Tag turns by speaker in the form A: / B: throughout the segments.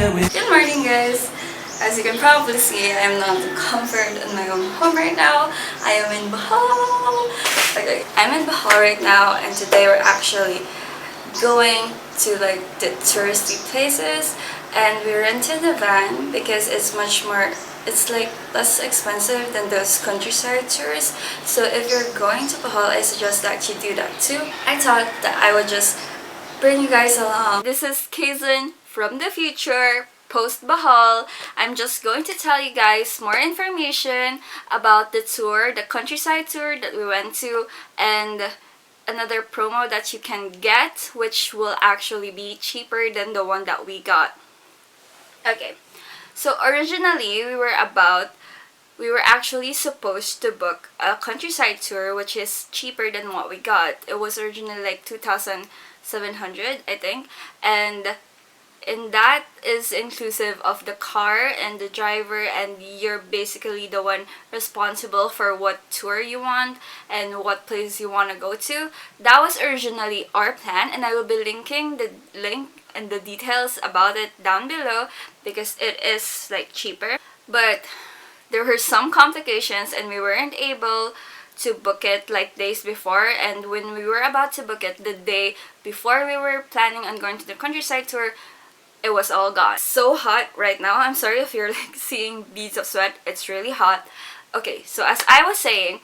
A: Good morning, guys. As you can probably see, I'm not in comfort in my own home right now. I am in Bohol. Okay, I'm in Bohol right now, and today we're actually going to like the touristy places, and we rented a van because it's much more. It's like less expensive than those countryside tours. So if you're going to Bohol, I suggest that you do that too. I thought that I would just bring you guys along. This is Kaizen from the future, post Bohol. I'm just going to tell you guys more information about the tour, the countryside tour that we went to, and another promo that you can get, which will actually be cheaper than the one that we got. Okay, so originally we were actually supposed to book a countryside tour, which is cheaper than what we got. It was originally like 2,700, I think, and that is inclusive of the car and the driver, and you're basically the one responsible for what tour you want and what place you want to go to. That was originally our plan, and I will be linking the link and the details about it down below because it is like cheaper. But there were some complications and we weren't able to book it like days before, and when we were about to book it the day before we were planning on going to the countryside tour, it was all gone. So hot right now. I'm sorry if you're like seeing beads of sweat. It's really hot. Okay, so as I was saying,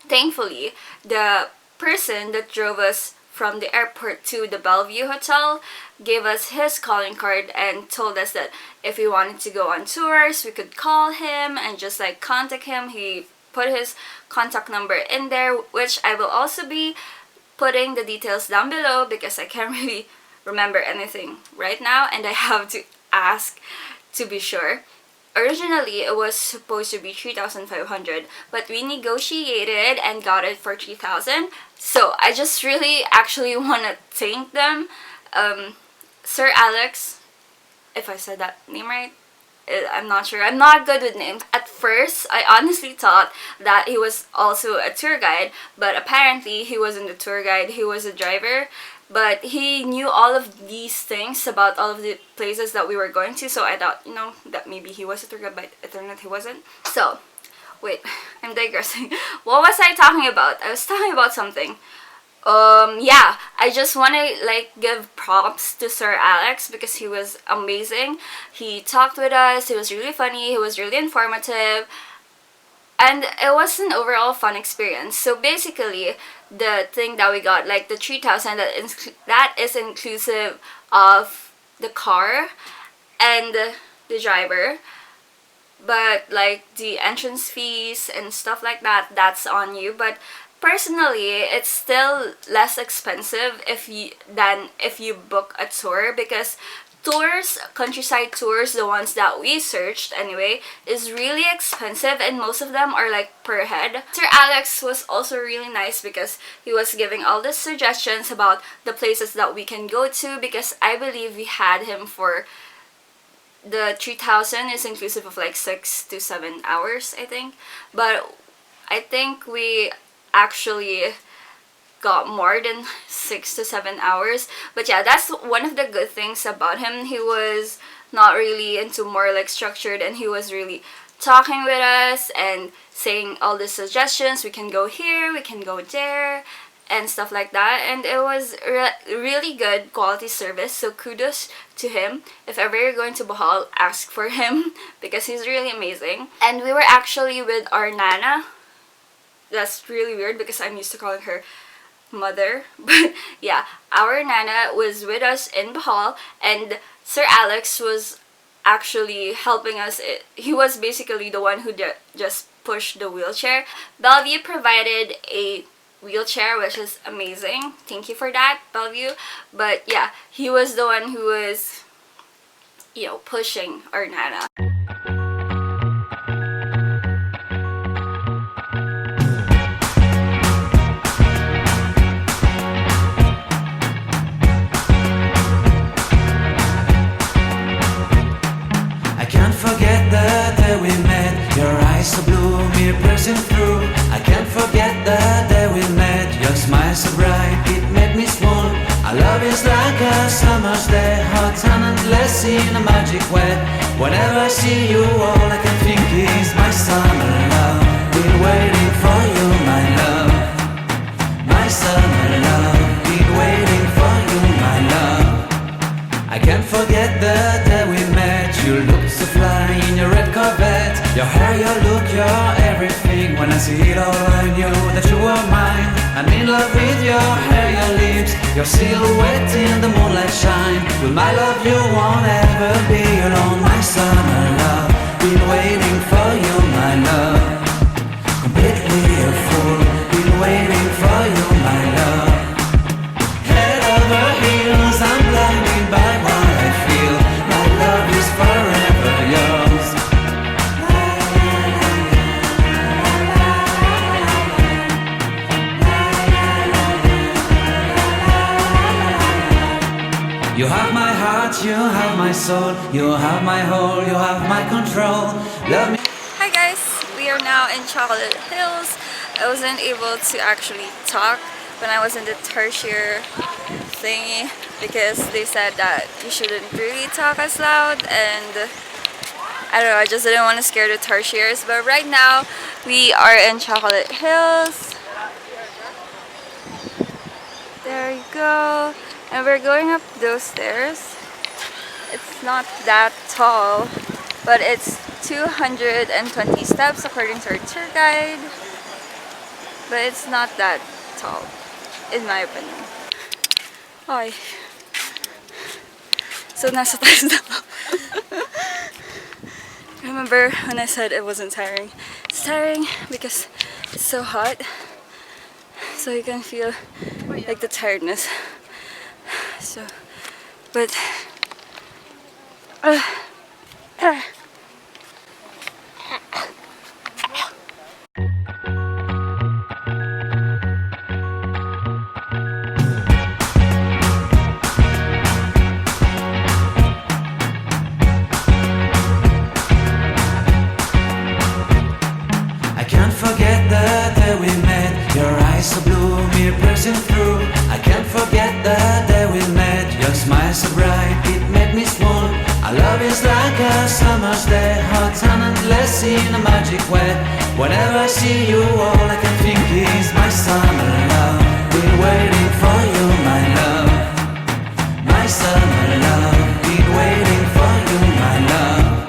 A: thankfully the person that drove us from the airport to the Bellevue Hotel gave us his calling card and told us that if we wanted to go on tours, we could call him and just like contact him. He put his contact number in there, which I will also be putting the details down below because I can't really remember anything right now and I have to ask to be sure. Originally, it was supposed to be 3,500, but we negotiated and got it for 3,000. So I just really actually want to thank them. Sir Alex, if I said that name right, I'm not sure. I'm not good with names. At first, I honestly thought that he was also a tour guide, but apparently he wasn't a tour guide, he was a driver. But he knew all of these things about all of the places that we were going to, so I thought, you know, that maybe he was a tour guide, but it turned out he wasn't. So, wait, I'm digressing. What was I talking about? I was talking about something. Yeah, I just want to like give props to Sir Alex because he was amazing. He talked with us, he was really funny, he was really informative, and it was an overall fun experience. So basically, the thing that we got, like the 3,000, that is inclusive of the car and the driver, but like the entrance fees and stuff like that, that's on you. But personally, it's still less expensive than if you book a tour, because tours, countryside tours, the ones that we searched anyway, is really expensive and most of them are like per head. Sir Alex was also really nice because he was giving all the suggestions about the places that we can go to, because I believe we had him for the 3,000 is inclusive of like 6 to 7 hours, I think. But I think we actually got more than 6 to 7 hours. But yeah, that's one of the good things about him. He was not really into more like structured, and he was really talking with us and saying all the suggestions. We can go here, we can go there, and stuff like that. And it was really good quality service, so kudos to him. If ever you're going to Bohol, ask for him because he's really amazing. And we were actually with our Nana. That's really weird because I'm used to calling her mother, but yeah, our Nana was with us in Bohol, and Sir Alex was actually helping us. He was basically the one who just pushed the wheelchair. Bellevue provided a wheelchair, which is amazing. Thank you for that, Bellevue. But yeah, he was the one who was, you know, pushing our Nana.
B: Forget the day we met. Your eyes so blue, me piercing through. I can't forget the day we met. Your smile so bright, it made me swoon. Our love is like a summer's day, hot and endless in a magic way. Whenever I see you, all I can think is my summer love. Been waiting for you, my love. My summer love. Been waiting for you, my love. I can't forget the day we met. You looked so fly in your red Corvette. Your hair, your look, your everything. When I see it all, I knew that you were mine. I'm in love with your hair, your lips, your silhouette in the moonlight shine. With my love you won't ever be alone. My summer love, been waiting for you, my love. Completely a fool, been waiting for you, my love. Head over heels, I'm blinded by what I feel. My love is forever yours. You have my heart, you have my soul, you have my whole, you have my control. Love me.
A: Hi guys, we are now in Chocolate Hills. I wasn't able to actually talk when I was in the tertiary thingy because they said that you shouldn't really talk as loud, and I don't know, I just didn't want to scare the tertiaries. But right now we are in Chocolate Hills. There you go. And we're going up those stairs. It's not that tall, but it's 220 steps according to our tour guide. But it's not that tall, in my opinion. Ay. So nasa tayo na ako. Remember when I said it wasn't tiring? It's tiring because it's so hot. So you can feel like the tiredness. So, but
B: I can't forget the day we met. Your eyes so blue, me piercing through. I can't forget the day we met. Your smile so bright, it made me swoon. Our love is like a summer's day, hot and endless in a magic way. Whenever I see you, all I can think is my summer love. Been waiting for you, my love. My summer love. Been waiting for you, my love.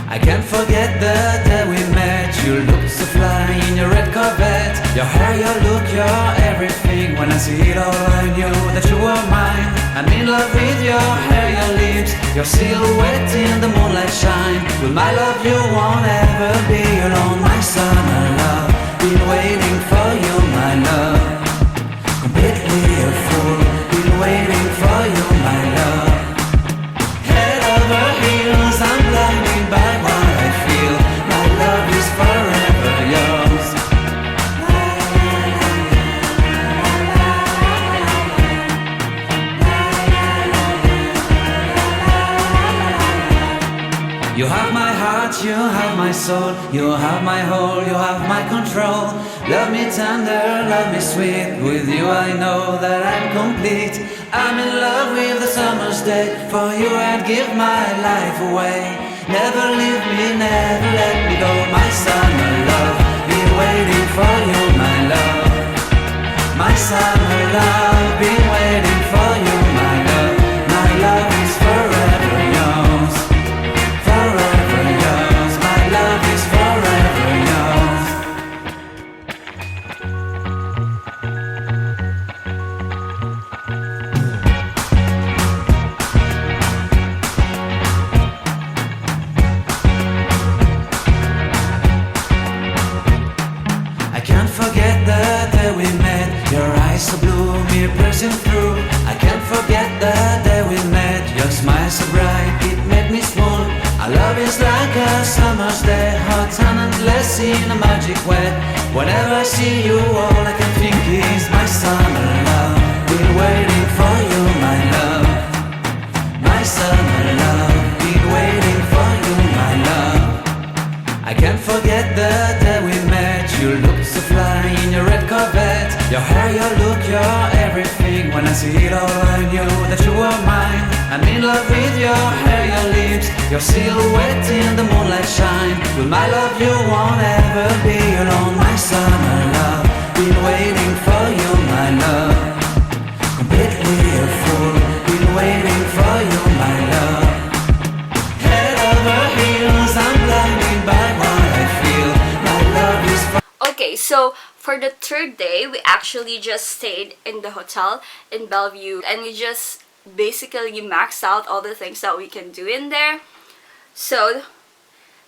B: I can't forget the day we met. You looked so fly in your red Corvette. Your hair, your look, your everything. When I see it all, I knew that you were mine. I'm in love with your hair, your lips, your silhouette in the moonlight shine. With my love you won't ever be alone. My summer love, been waiting for you, my love. Completely a fool, been waiting for you, my love. Head over heels, I'm blinded by what I feel. My love is forever yours. You have my heart, you have my soul, you have my whole, you have my control. Love me tender, love me sweet. With you I know that I'm complete. I'm in love with the summer's day. For you I'd give my life away. Never leave me, never let me go. My summer love, been waiting for you, my love. My summer love, been waiting for you, my love. My love is forever yours. Forever yours. My love is forever yours. I can't forget the day we met. Your eyes so blue, me piercing through. I can't forget the day we met. Your smile so bright, it made me swoon. Our love is like a summer's day, hot and endless in a magic way. Whenever I see you, all I can think is my summer love. Been waiting for you, my love. My summer love. Been waiting for you, my love. I can't forget the day we met. You looked so fly in your red Corvette. Your hair, your look, your everything. When I see it all, I knew that you were mine. I'm in love with your hair, your lips, your silhouette in the moonlight shine. Will my love you won't ever be alone, my summer love. Been waiting for you, my love. Completely a fool. Been waiting for you, my love. Head over heels, I'm blinded by what I feel. My love is for
A: Okay, so for the third day, we actually just stayed in the hotel in Bellevue, and we just basically maxed out all the things that we can do in there. So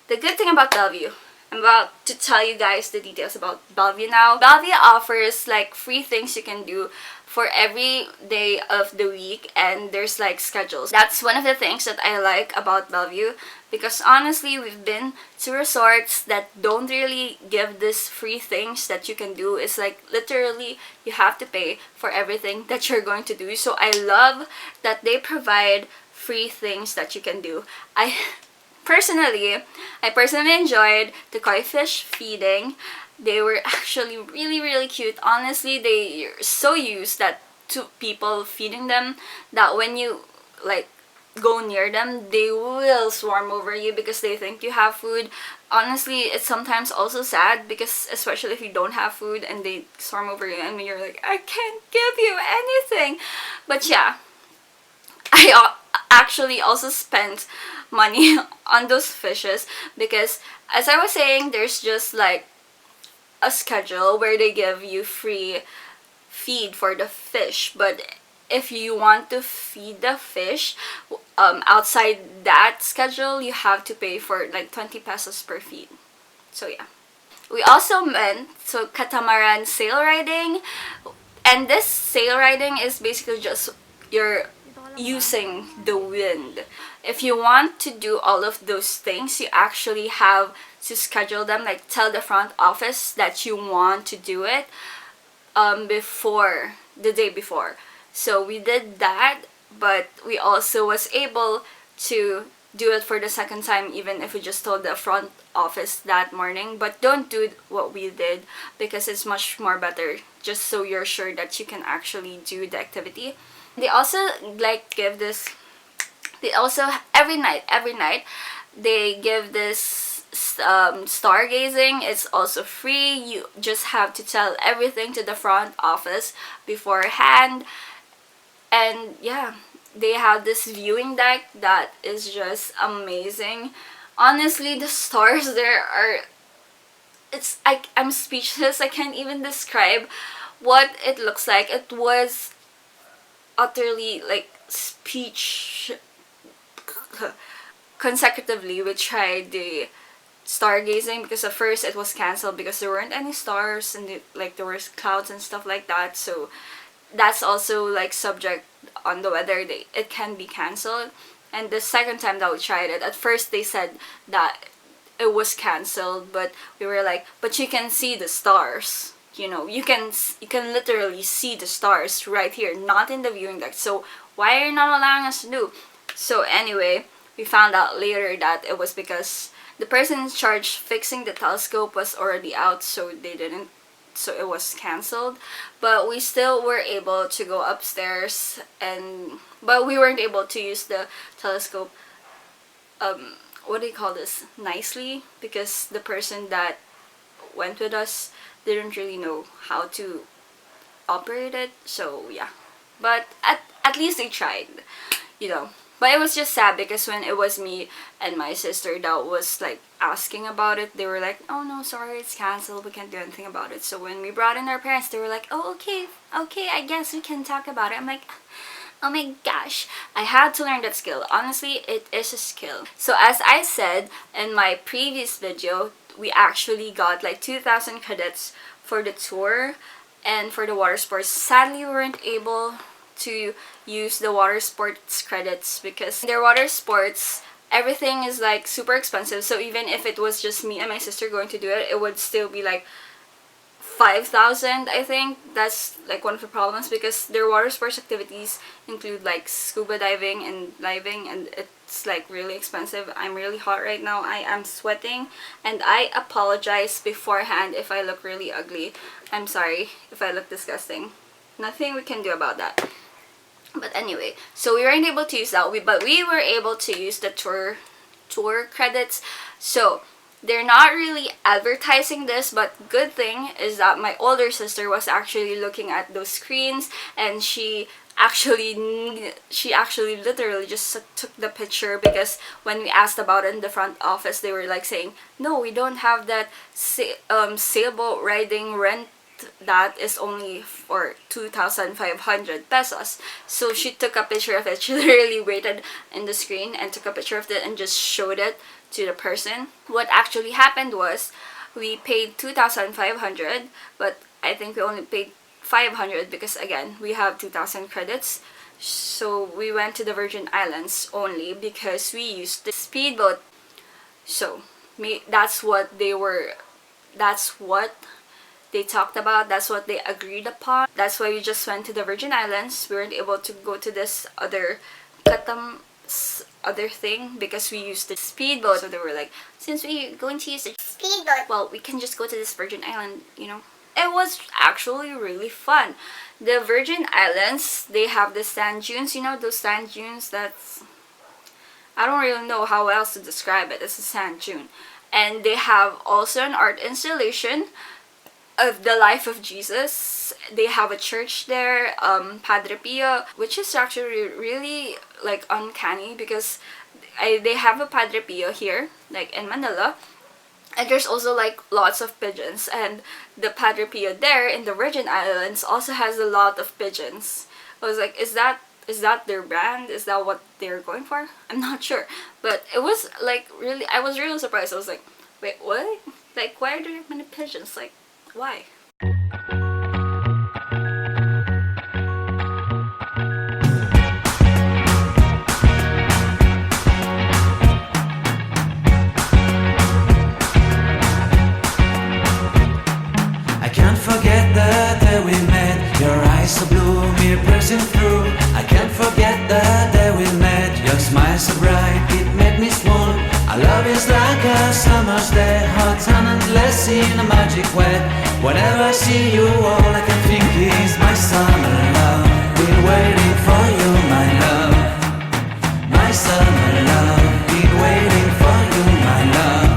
A: the good thing about Bellevue, I'm about to tell you guys the details about Bellevue now. Bellevue offers like free things you can do for every day of the week, and there's like schedules. That's one of the things that I like about Bellevue, because honestly, we've been to resorts that don't really give this free things that you can do. It's like literally you have to pay for everything that you're going to do. So I love that they provide free things that you can do. I personally enjoyed the koi fish feeding. They were actually really cute. Honestly, they're so used that to people feeding them that when you like go near them, they will swarm over you because they think you have food. Honestly, it's sometimes also sad because especially if you don't have food and they swarm over you and you're like, I can't give you anything. But yeah, I actually also spent money on those fishes because, as I was saying, there's just like a schedule where they give you free feed for the fish, but if you want to feed the fish outside that schedule, you have to pay for like 20 pesos per feed. So yeah, we also went to catamaran sail riding, and this sail riding is basically just you're using the wind. If you want to do all of those things, you actually have to schedule them, like tell the front office that you want to do it before the day before. So we did that, but we also was able to do it for the second time even if we just told the front office that morning. But don't do what we did because it's much more better, just so you're sure that you can actually do the activity. They also like give this, they also every night they give this stargazing. It's also free. You just have to tell everything to the front office beforehand. And yeah, they have this viewing deck that is just amazing. Honestly, the stars there are, I'm speechless. I can't even describe what it looks like. It was utterly like speech. Consecutively we tried the stargazing because at first it was canceled because there weren't any stars and like there were clouds and stuff like that. So that's also like subject on the weather. It can be canceled. And the second time that we tried it, at first they said that it was canceled, but we were like, but you can see the stars. You know, you can literally see the stars right here, not in the viewing deck. So why are you not allowing us to do? So anyway, we found out later that it was because the person in charge fixing the telescope was already out, so it was canceled. But we still were able to go upstairs, but we weren't able to use the telescope what do you call this, nicely, because the person that went with us didn't really know how to operate it. So yeah, but at least they tried, you know. But it was just sad because when it was me and my sister that was like asking about it, they were like, oh no, sorry, it's canceled, we can't do anything about it. So when we brought in our parents, they were like, oh okay, I guess we can talk about it. I'm like, oh my gosh, I had to learn that skill. Honestly, it is a skill. So as I said in my previous video, we actually got like 2,000 credits for the tour and for the water sports. Sadly, we weren't able to use the water sports credits because their water sports, everything is like super expensive. So even if it was just me and my sister going to do it, it would still be like 5,000, I think. That's like one of the problems because their water sports activities include like scuba diving and diving, and it's like really expensive. I'm really hot right now. I am sweating, and I apologize beforehand if I look really ugly. I'm sorry if I look disgusting. Nothing we can do about that. But anyway, so we weren't able to use that, but we were able to use the tour credits. So they're not really advertising this, but good thing is that my older sister was actually looking at those screens, and she actually literally just took the picture, because when we asked about it in the front office, they were like saying, no, we don't have that sailboat riding rent, that is only for 2,500 pesos. So she took a picture of it. She literally waited in the screen and took a picture of it and just showed it to the person. What actually happened was, we paid 2,500, but I think we only paid 500 because again, we have 2,000 credits. So we went to the Virgin Islands only because we used the speedboat. So that's what they talked about, that's what they agreed upon. That's why we just went to the Virgin Islands. We weren't able to go to this other thing because we used the speedboat. So they were like, since we're going to use the speedboat, well, we can just go to this Virgin Island, you know. It was actually really fun. The Virgin Islands, they have the sand dunes, you know, those sand dunes that's, I don't really know how else to describe it. It's a sand dune. And they have also an art installation of the life of Jesus. They have a church there, Padre Pio, which is actually really like uncanny because they have a Padre Pio here, like in Manila, and there's also like lots of pigeons, and the Padre Pio there in the Virgin Islands also has a lot of pigeons. I was like, is that their brand? Is that what they're going for? I'm not sure, but it was like really, I was really surprised. I was like, wait, what? Like, why are there many pigeons? Like, why?
B: I can't forget the day we met. Your eyes so blue, me piercing through. I can't forget the day we met. Your smile so bright, it made me swoon. Our love is like a summer's day, hot and endless in a magic way. Whenever I see you, all I can think is my summer love. Been waiting for you, my love. My summer love. Been waiting for you, my love.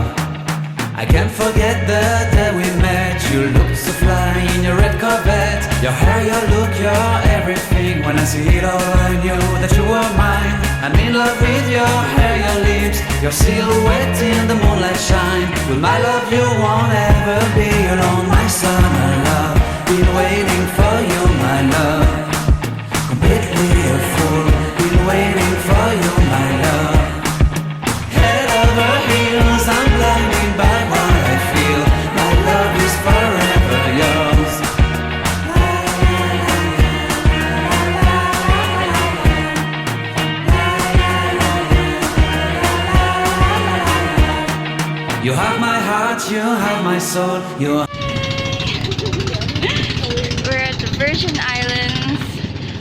B: I can't forget the day we met. You looked so fly in your red Corvette. Your hair, your look, your everything. When I see it all, I knew that you were mine. I'm in love with your hair, your lips, your silhouette in the moonlight shine. With my love you won't ever be alone. My summer love, been waiting for you, my love. Completely a fool, been waiting for you, my love. Head over heels, I'm blinded by what I feel. My love is forever yours. You have my heart, you have my soul, you.
A: We're at the Virgin Islands,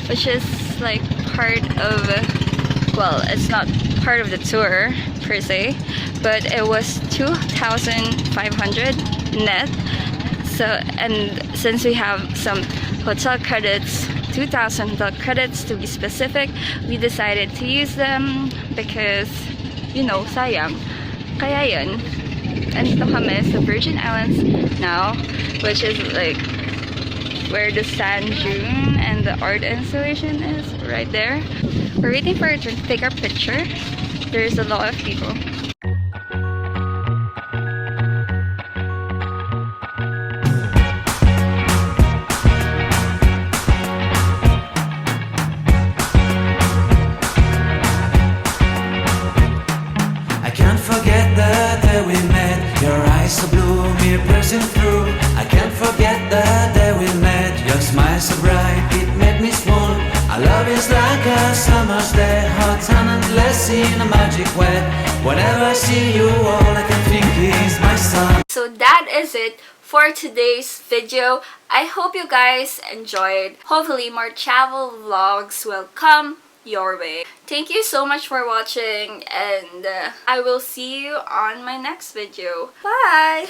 A: which is like part of, well, it's not part of the tour per se, but it was 2,500 net. So, and since we have some hotel credits, 2,000 hotel credits to be specific, we decided to use them because, you know, sayang. Kaya yun. Andito kami sa Virgin Islands now, which is like where the sand dune and the art installation is, right there. We're waiting for her to take our picture. There's a lot of people.
B: I can't forget the day we met. Your eyes so blue, me piercing through. I can't forget the day we met. Your smile so bright, it made me swoon. Our love is like a summer's day, hot and endless in a magic way. Whenever I see you, all I can think is my son.
A: So that is it for today's video. I hope you guys enjoyed. Hopefully more travel vlogs will come your way. Thank you so much for watching, and I will see you on my next video. Bye!